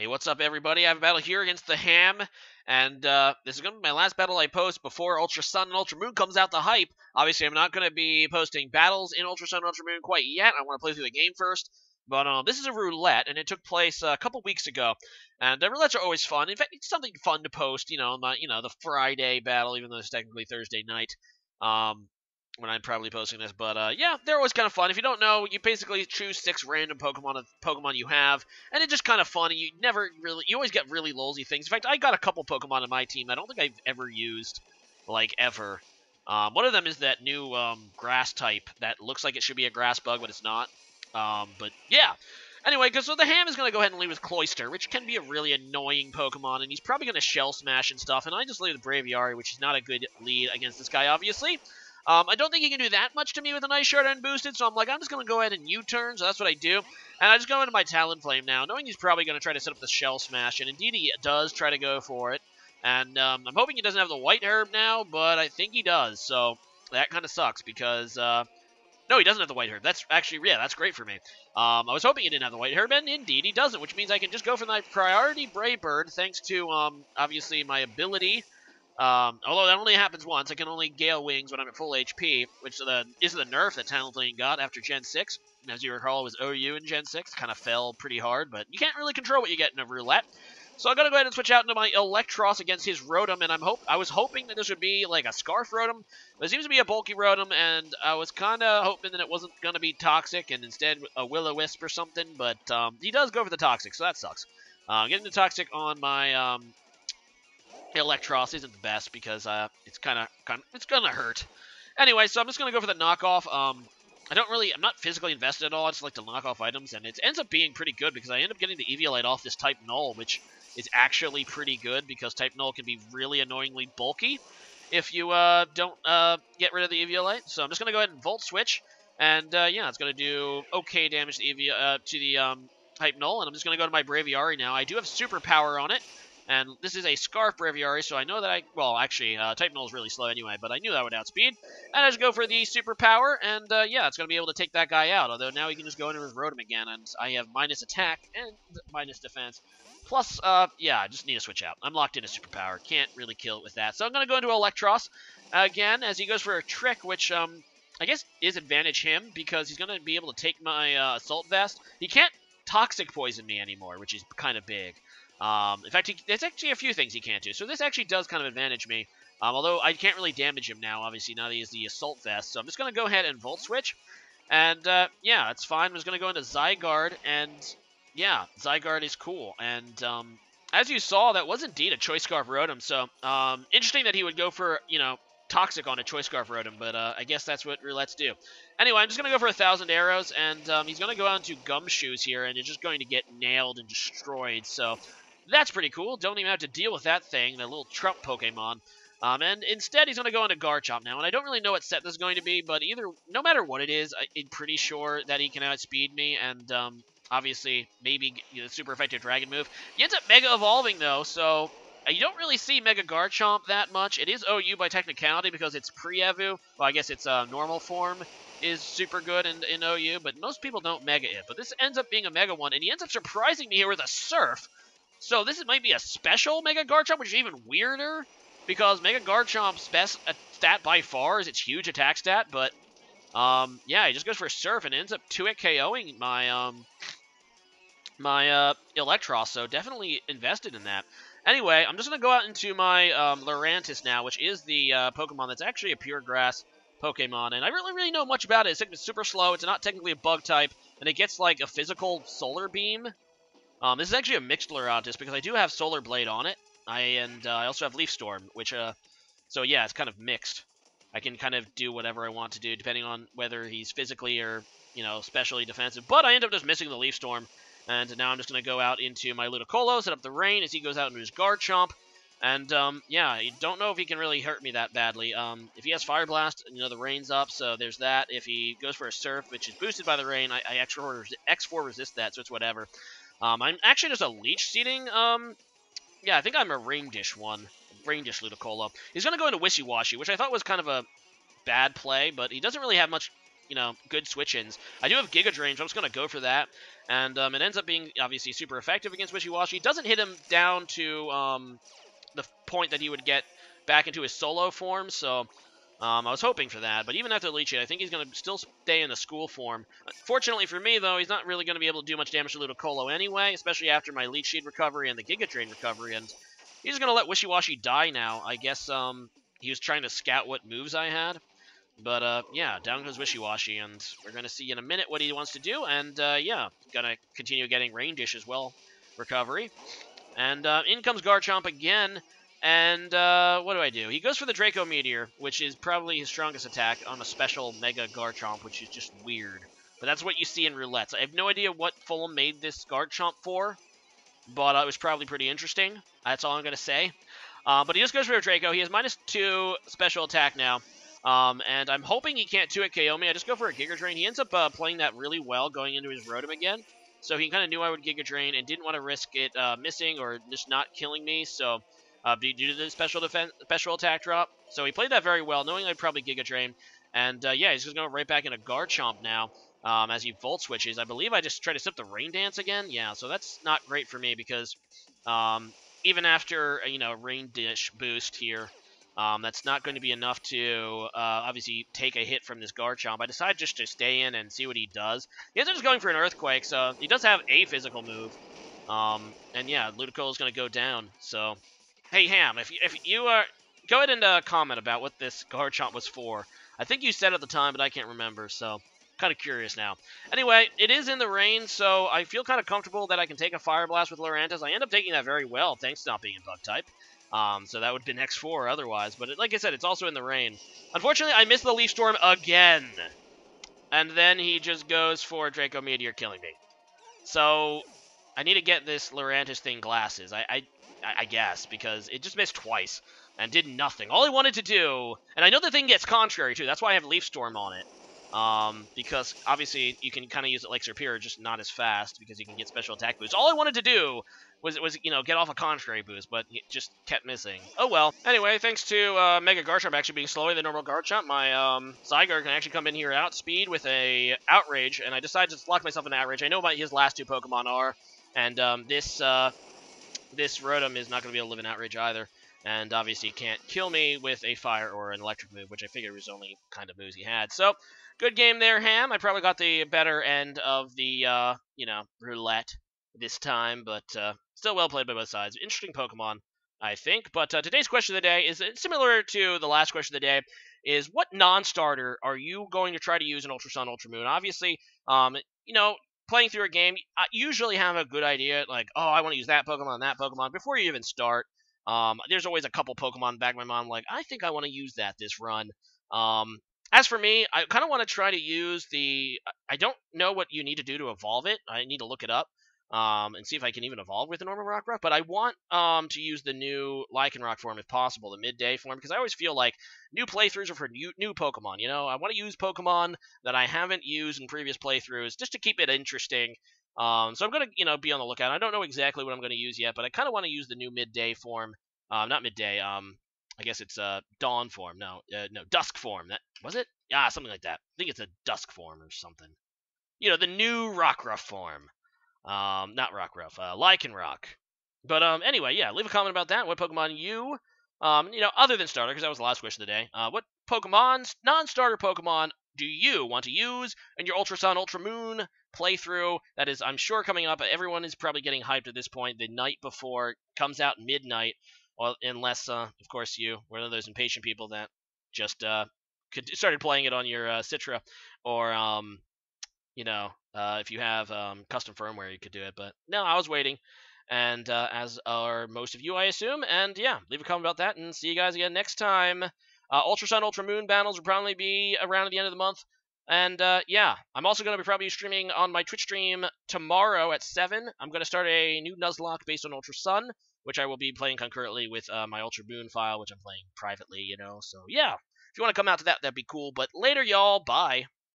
Hey, what's up, everybody? I have a battle here against the Ham, and this is going to be my last battle I post before Ultra Sun and Ultra Moon comes out the hype. Obviously, I'm not going to be posting battles in Ultra Sun and Ultra Moon quite yet. I want to play through the game first. But this is a roulette, and it took place a couple weeks ago. And roulettes are always fun. In fact, it's something fun to post. The Friday battle, even though it's technically Thursday night. When I'm probably posting this, but yeah, they're always kind of fun. If you don't know, you basically choose 6 random Pokemon you have, and it's just kind of fun. You always get really lolsy things. In fact, I got a couple Pokemon in my team I don't think I've ever used, like, ever. One of them is that new grass type that looks like it should be a grass bug, but it's not. But yeah. Anyway, so the Ham is going to go ahead and lead with Cloyster, which can be a really annoying Pokemon, and he's probably going to Shell Smash and stuff, and I just lead with Braviary, which is not a good lead against this guy, obviously. I don't think he can do that much to me with an Ice Shard unboosted, so I'm just going to go ahead and U-turn, so that's what I do. And I just go into my Talonflame now, knowing he's probably going to try to set up the Shell Smash, and indeed he does try to go for it. And I'm hoping he doesn't have the White Herb now, but I think he does, so that kind of sucks, because, no, he doesn't have the White Herb. That's actually, yeah, that's great for me. I was hoping he didn't have the White Herb, and indeed he doesn't, which means I can just go for my priority Brave Bird, thanks to, obviously, my ability. Although that only happens once, I can only Gale Wings when I'm at full HP, which is the nerf that Talonflame got after Gen 6. As you recall, it was OU in Gen 6. Kind of fell pretty hard, but you can't really control what you get in a roulette. So I'm going to go ahead and switch out into my Electros against his Rotom, and I was hoping that this would be like a Scarf Rotom, but it seems to be a bulky Rotom, and I was kind of hoping that it wasn't going to be Toxic, and instead a Will-O-Wisp or something, but he does go for the Toxic, so that sucks. Getting the Toxic on my Electros isn't the best because it's it's gonna hurt. Anyway, so I'm just gonna go for the knockoff. I'm not physically invested at all. I just like to knock off items, and it ends up being pretty good because I end up getting the Eviolite off this Type Null, which is actually pretty good because Type Null can be really annoyingly bulky if you don't get rid of the Eviolite. So I'm just gonna go ahead and Volt Switch, and yeah, it's gonna do okay damage to the Type Null, and I'm just gonna go to my Braviary now. I do have Super Power on it. And this is a Scarf Braviary, so I know that Type Null is really slow anyway, but I knew that would outspeed. And I just go for the Superpower, and yeah, it's going to be able to take that guy out, although now he can just go into his Rotom again, and I have minus attack and minus defense. Plus, yeah, I just need to switch out. I'm locked into Superpower. Can't really kill it with that. So I'm going to go into Electros again, as he goes for a Trick, which, I guess is advantage him, because he's going to be able to take my Assault Vest. He can't Toxic Poison me anymore, which is kind of big. In fact, there's actually a few things he can't do, so this actually does kind of advantage me. Although I can't really damage him now, obviously, now that he has the Assault Vest. So I'm just going to go ahead and Volt Switch. And, yeah, it's fine. I'm just going to go into Zygarde, and, yeah, Zygarde is cool. And, as you saw, that was indeed a Choice Scarf Rotom, so, interesting that he would go for, Toxic on a Choice Scarf Rotom, but I guess that's what roulettes do. Anyway, I'm just going to go for 1,000 arrows, and he's going to go out into Gumshoes here, and it's just going to get nailed and destroyed, so that's pretty cool. Don't even have to deal with that thing, the little Trump Pokemon. And instead, he's going to go into Garchomp now, and I don't really know what set this is going to be, but no matter what it is, I'm pretty sure that he can outspeed me, and obviously, maybe super effective Dragon move. He ends up Mega Evolving, though, so you don't really see Mega Garchomp that much. It is OU by technicality because it's pre-Evu. Well, I guess its normal form is super good in OU, but most people don't Mega it. But this ends up being a Mega one, and he ends up surprising me here with a Surf. So this might be a special Mega Garchomp, which is even weirder, because Mega Garchomp's best stat by far is its huge attack stat, but yeah, he just goes for a Surf and ends up 2-hit KOing my Electros, so definitely invested in that. Anyway, I'm just going to go out into my Lurantis now, which is the Pokemon that's actually a pure grass Pokemon, and I really know much about it. It's super slow, it's not technically a bug type, and it gets like a physical Solar Beam. This is actually a mixed Lurantis because I do have Solar Blade on it, I also have Leaf Storm, which, so yeah, it's kind of mixed. I can kind of do whatever I want to do depending on whether he's physically or, specially defensive, but I end up just missing the Leaf Storm, and now I'm just going to go out into my Ludicolo, set up the Rain as he goes out into his Garchomp, and, yeah, I don't know if he can really hurt me that badly. If he has Fire Blast, the Rain's up, so there's that. If he goes for a Surf, which is boosted by the Rain, I X4 resist that, so it's whatever. I'm actually just a Leech Seeding, yeah, I think I'm a Rain Dish one. Rain Dish Ludicolo. He's going to go into Wishy-Washy, which I thought was kind of a bad play, but he doesn't really have much good switch-ins. I do have Giga Drain, so I'm just going to go for that. And it ends up being, obviously, super effective against Wishy-Washy. It doesn't hit him down to the point that he would get back into his solo form, so I was hoping for that. But even after Leech Seed, I think he's going to still stay in the school form. Fortunately for me, though, he's not really going to be able to do much damage to Ludicolo anyway, especially after my Leech Seed recovery and the Giga Drain recovery, and he's going to let Wishy-Washy die now. I guess he was trying to scout what moves I had. But, yeah, down goes Wishy-Washy, and we're going to see in a minute what he wants to do, and, yeah, going to continue getting Rain Dish as well, recovery. And in comes Garchomp again, and what do? He goes for the Draco Meteor, which is probably his strongest attack on a special Mega Garchomp, which is just weird. But that's what you see in Roulette. So I have no idea what Fulham made this Garchomp for, but it was probably pretty interesting. That's all I'm going to say. But he just goes for a Draco. He has -2 special attack now. And I'm hoping he can't 2-hit KO me. I just go for a Giga Drain. He ends up playing that really well going into his Rotom again. So he kind of knew I would Giga Drain and didn't want to risk it missing or just not killing me. So due to the special attack drop. So he played that very well, knowing I'd probably Giga Drain. And yeah, he's just going right back into Garchomp now as he Volt Switches. I believe I just tried to sip the Rain Dance again. Yeah, so that's not great for me because even after, Rain Dish boost here, that's not going to be enough to, obviously, take a hit from this Garchomp. I decided just to stay in and see what he does. He ends up just going for an Earthquake, so he does have a physical move. And yeah, Ludicolo is going to go down. So, hey, Ham, if you are... Go ahead and comment about what this Garchomp was for. I think you said at the time, but I can't remember, so kind of curious now. Anyway, it is in the rain, so I feel kind of comfortable that I can take a Fire Blast with Lurantis. I end up taking that very well, thanks to not being in Bug-type. So that would have been X4 otherwise. But like I said, it's also in the rain. Unfortunately, I missed the Leaf Storm again. And then he just goes for Draco Meteor, killing me. So I need to get this Lurantis thing glasses, I guess, because it just missed twice and did nothing. All I wanted to do, and I know the thing gets contrary, too. That's why I have Leaf Storm on it. Because obviously you can kind of use it like Serperior, just not as fast because you can get special attack boost. All I wanted to do was get off a contrary boost, but it just kept missing. Oh well. Anyway, thanks to Mega Garchomp actually being slower than normal Garchomp, my Zygarde can actually come in here at outspeed with a Outrage, and I decided to lock myself in Outrage. I know what his last two Pokemon are, and this Rotom is not going to be able to live in Outrage either. And obviously can't kill me with a fire or an electric move, which I figured was the only kind of moves he had. So, good game there, Ham. I probably got the better end of the, roulette this time, but still well played by both sides. Interesting Pokemon, I think. But today's question of the day is similar to the last question of the day, is what non-starter are you going to try to use in Ultra Sun, Ultra Moon? Obviously, playing through a game, I usually have a good idea, like, oh, I want to use that Pokemon, before you even start. There's always a couple Pokemon in the back of my mind, like, I think I want to use that this run. As for me, I kind of want to try to use I don't know what you need to do to evolve it. I need to look it up, and see if I can even evolve with the normal Rockruff. But I want, to use the new Lycanroc form if possible, the midday form, because I always feel like new playthroughs are for new Pokemon, I want to use Pokemon that I haven't used in previous playthroughs, just to keep it interesting. So I'm going to, be on the lookout. I don't know exactly what I'm going to use yet, but I kind of want to use the new midday form. Not midday, I guess it's dawn form. No, dusk form. That was it? Yeah, something like that. I think it's a dusk form or something. The new Rockruff form. Not Rockruff, Lycanroc. But anyway, yeah, leave a comment about that. What Pokemon you, other than starter, because that was the last question of the day. What Pokemon, non-starter Pokemon, do you want to use in your Ultra Sun, Ultra Moon playthrough? That is, I'm sure, coming up. Everyone is probably getting hyped at this point. The night before it comes out midnight. Well, unless, of course, you were one of those impatient people that just started playing it on your Citra, or if you have custom firmware, you could do it. But no, I was waiting, and as are most of you, I assume. And yeah, leave a comment about that, and see you guys again next time. Ultra Sun, Ultra Moon battles will probably be around at the end of the month. And yeah, I'm also going to be probably streaming on my Twitch stream tomorrow at 7. I'm going to start a new Nuzlocke based on Ultra Sun, which I will be playing concurrently with my Ultra Moon file, which I'm playing privately, So yeah, if you want to come out to that, that'd be cool. But later, y'all. Bye.